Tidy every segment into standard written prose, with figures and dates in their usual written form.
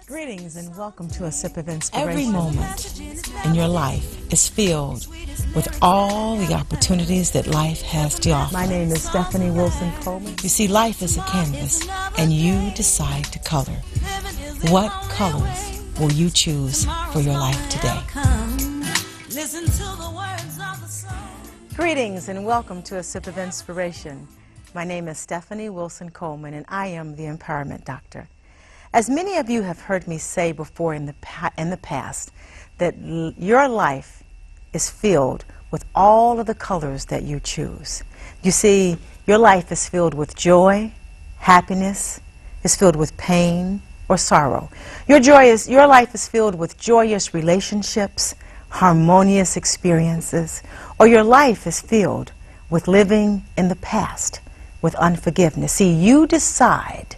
Greetings and welcome to A Sip of Inspiration. Every moment in your life is filled with all the opportunities that life has to offer. My name is Stephanie Wilson-Coleman. You see, life is a canvas, and you decide to color. What colors will you choose for your life today? Greetings and welcome to A Sip of Inspiration. My name is Stephanie Wilson-Coleman, and I am the Empowerment Doctor. As many of you have heard me say before in the past, that your life is filled with all of the colors that you choose. You see, your life is filled with joy, happiness, is filled with pain or sorrow. Your life is filled with joyous relationships, harmonious experiences, or your life is filled with living in the past, with unforgiveness. See, you decide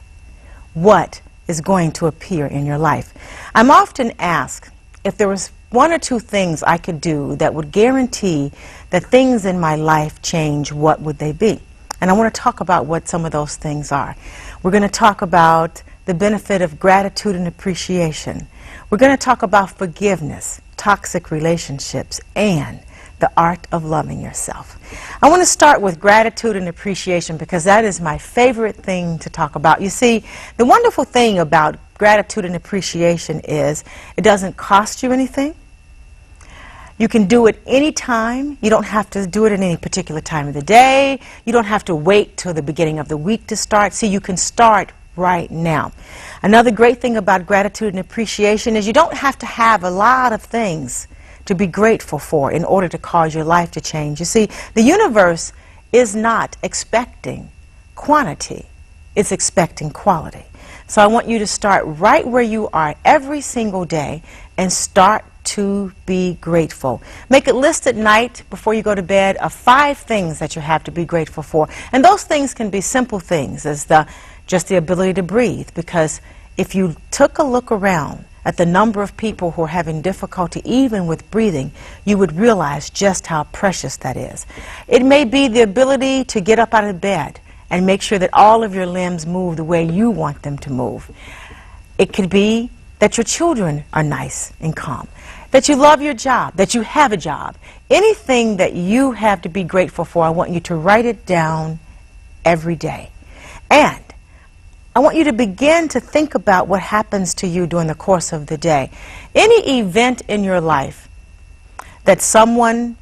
what is going to appear in your life. I'm often asked if there was one or two things I could do that would guarantee that things in my life change, what would they be? And I want to talk about what some of those things are. We're going to talk about the benefit of gratitude and appreciation. We're going to talk about forgiveness, toxic relationships, and the art of loving yourself. I want to start with gratitude and appreciation because that is my favorite thing to talk about. You see, the wonderful thing about gratitude and appreciation is it doesn't cost you anything. You can do it anytime. You don't have to do it at any particular time of the day. You don't have to wait till the beginning of the week to start. See, you can start right now. Another great thing about gratitude and appreciation is you don't have to have a lot of things to be grateful for in order to cause your life to change. You see, the universe is not expecting quantity, it's expecting quality. So I want you to start right where you are every single day and start to be grateful. Make a list at night before you go to bed of 5 things that you have to be grateful for. And those things can be simple things as just the ability to breathe, because if you took a look around at the number of people who are having difficulty even with breathing, you would realize just how precious that is. It may be the ability to get up out of bed and make sure that all of your limbs move the way you want them to move. It could be that your children are nice and calm, that you love your job, that you have a job. Anything that you have to be grateful for, I want you to write it down every day. And I want you to begin to think about what happens to you during the course of the day. Any event in your life that someone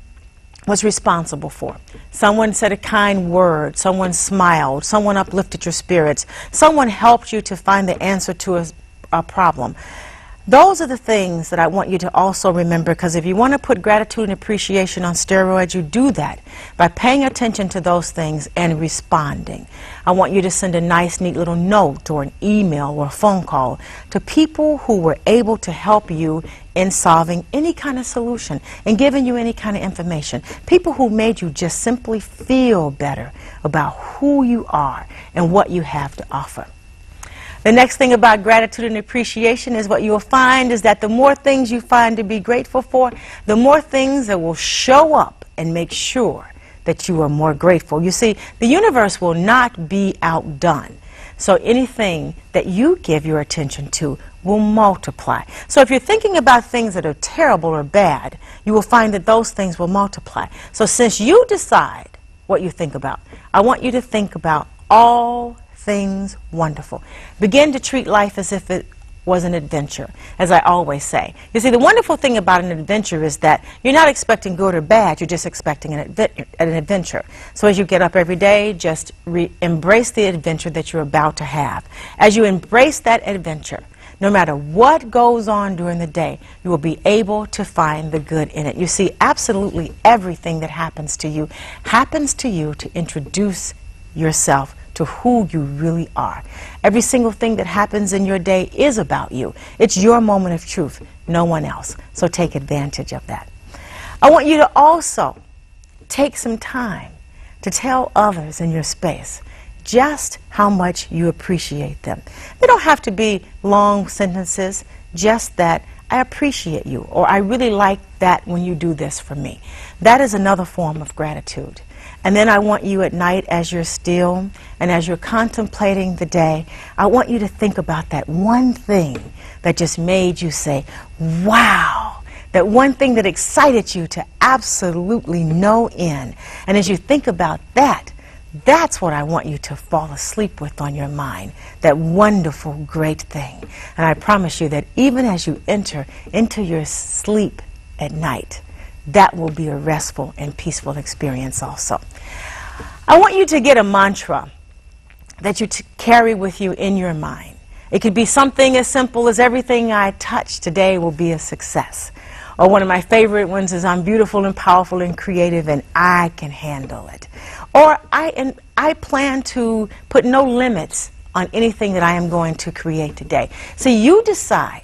was responsible for. Someone said a kind word, someone smiled, someone uplifted your spirits, someone helped you to find the answer to a problem. Those are the things that I want you to also remember, because if you want to put gratitude and appreciation on steroids, you do that by paying attention to those things and responding. I want you to send a nice, neat little note or an email or a phone call to people who were able to help you in solving any kind of solution and giving you any kind of information. People who made you just simply feel better about who you are and what you have to offer. The next thing about gratitude and appreciation is what you'll find is that the more things you find to be grateful for, the more things that will show up and make sure that you are more grateful. You see, the universe will not be outdone. So anything that you give your attention to will multiply. So if you're thinking about things that are terrible or bad, you will find that those things will multiply. So since you decide what you think about, I want you to think about all things wonderful. Begin to treat life as if it was an adventure, as I always say. You see, the wonderful thing about an adventure is that you're not expecting good or bad, you're just expecting an adventure. So as you get up every day, just embrace the adventure that you're about to have. As you embrace that adventure, no matter what goes on during the day, you will be able to find the good in it. You see, absolutely everything that happens to you to introduce yourself to who you really are. Every single thing that happens in your day is about you. It's your moment of truth, no one else. So take advantage of that. I want you to also take some time to tell others in your space just how much you appreciate them. They don't have to be long sentences, just that I appreciate you, or I really like that when you do this for me. That is another form of gratitude. And then I want you at night, as you're still and as you're contemplating the day, I want you to think about that one thing that just made you say, wow. That one thing that excited you to absolutely no end. And as you think about that, that's what I want you to fall asleep with on your mind. That wonderful, great thing. And I promise you that even as you enter into your sleep at night, that will be a restful and peaceful experience also. I want you to get a mantra that you carry with you in your mind. It could be something as simple as everything I touch today will be a success. Or one of my favorite ones is I'm beautiful and powerful and creative and I can handle it. Or I plan to put no limits on anything that I am going to create today. So you decide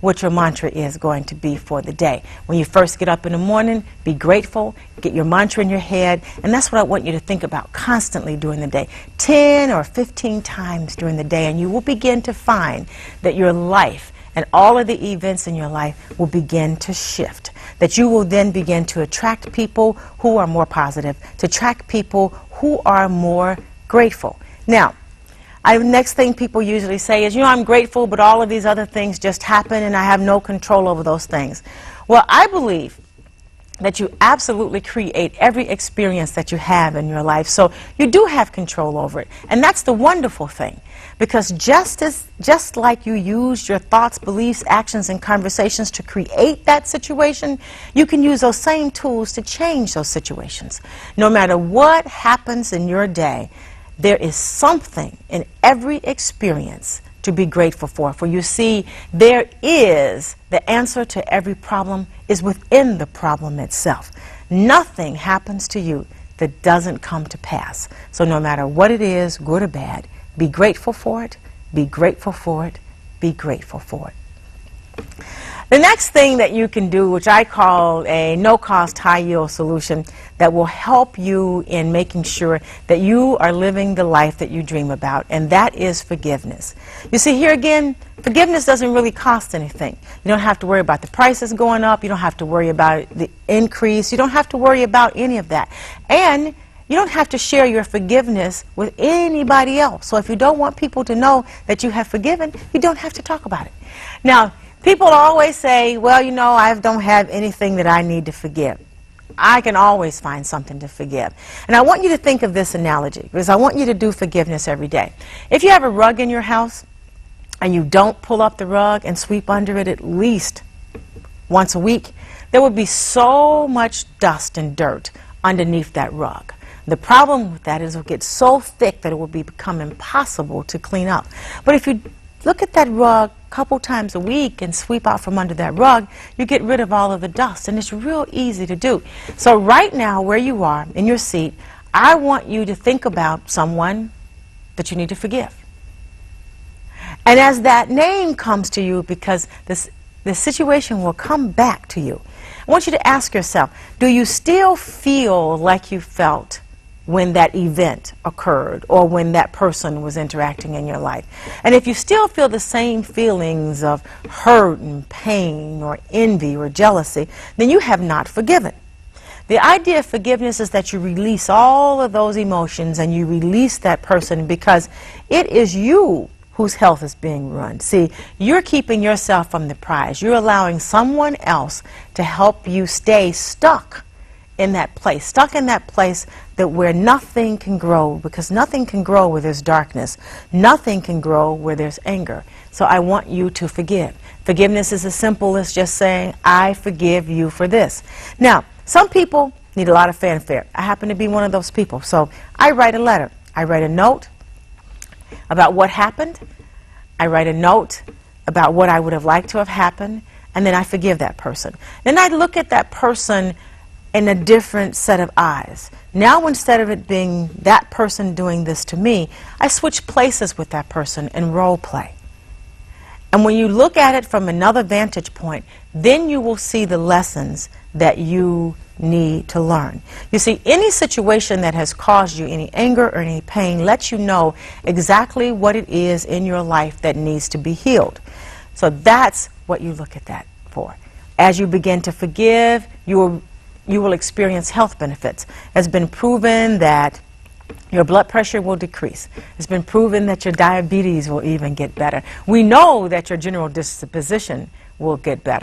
what your mantra is going to be for the day. When you first get up in the morning, be grateful, get your mantra in your head, and that's what I want you to think about constantly during the day, 10 or 15 times during the day, and you will begin to find that your life and all of the events in your life will begin to shift. That you will then begin to attract people who are more positive, to attract people who are more grateful. Now, next thing people usually say is, I'm grateful, but all of these other things just happen and I have no control over those things. Well, I believe that you absolutely create every experience that you have in your life, so you do have control over it. And that's the wonderful thing, because just like you use your thoughts, beliefs, actions, and conversations to create that situation, you can use those same tools to change those situations. No matter what happens in your day, there is something in every experience to be grateful for. For you see, there is the answer to every problem is within the problem itself. Nothing happens to you that doesn't come to pass. So no matter what it is, good or bad, be grateful for it, be grateful for it, be grateful for it. The next thing that you can do, which I call a no-cost, high-yield solution that will help you in making sure that you are living the life that you dream about, and that is forgiveness. You see, here again, forgiveness doesn't really cost anything. You don't have to worry about the prices going up. You don't have to worry about the increase. You don't have to worry about any of that. And you don't have to share your forgiveness with anybody else. So if you don't want people to know that you have forgiven, you don't have to talk about it. Now, people always say, well, I don't have anything that I need to forgive. I can always find something to forgive. And I want you to think of this analogy, because I want you to do forgiveness every day. If you have a rug in your house and you don't pull up the rug and sweep under it at least once a week, there will be so much dust and dirt underneath that rug. The problem with that is it will get so thick that it will become impossible to clean up. But if you look at that rug a couple times a week and sweep out from under that rug, you get rid of all of the dust, and it's real easy to do. So right now, where you are, in your seat, I want you to think about someone that you need to forgive. And as that name comes to you, because this situation will come back to you, I want you to ask yourself, do you still feel like you felt when that event occurred or when that person was interacting in your life? And if you still feel the same feelings of hurt and pain or envy or jealousy, then you have not forgiven. The idea of forgiveness is that you release all of those emotions and you release that person, because it is you whose health is being ruined. See, you're keeping yourself from the prize. You're allowing someone else to help you stay stuck in that place that where nothing can grow, because nothing can grow where there's darkness. Nothing can grow where there's anger. So I want you to forgive. Forgiveness is as simple as just saying, I forgive you for this. Now, some people need a lot of fanfare. I happen to be one of those people. So I write a letter. I write a note about what happened. I write a note about what I would have liked to have happened, and then I forgive that person. Then I look at that person in a different set of eyes. Now, instead of it being that person doing this to me, I switch places with that person and role play. And when you look at it from another vantage point, then you will see the lessons that you need to learn. You see, any situation that has caused you any anger or any pain lets you know exactly what it is in your life that needs to be healed. So that's what you look at that for. As you begin to forgive, you you will experience health benefits. It's been proven that your blood pressure will decrease. It's been proven that your diabetes will even get better. We know that your general disposition will get better.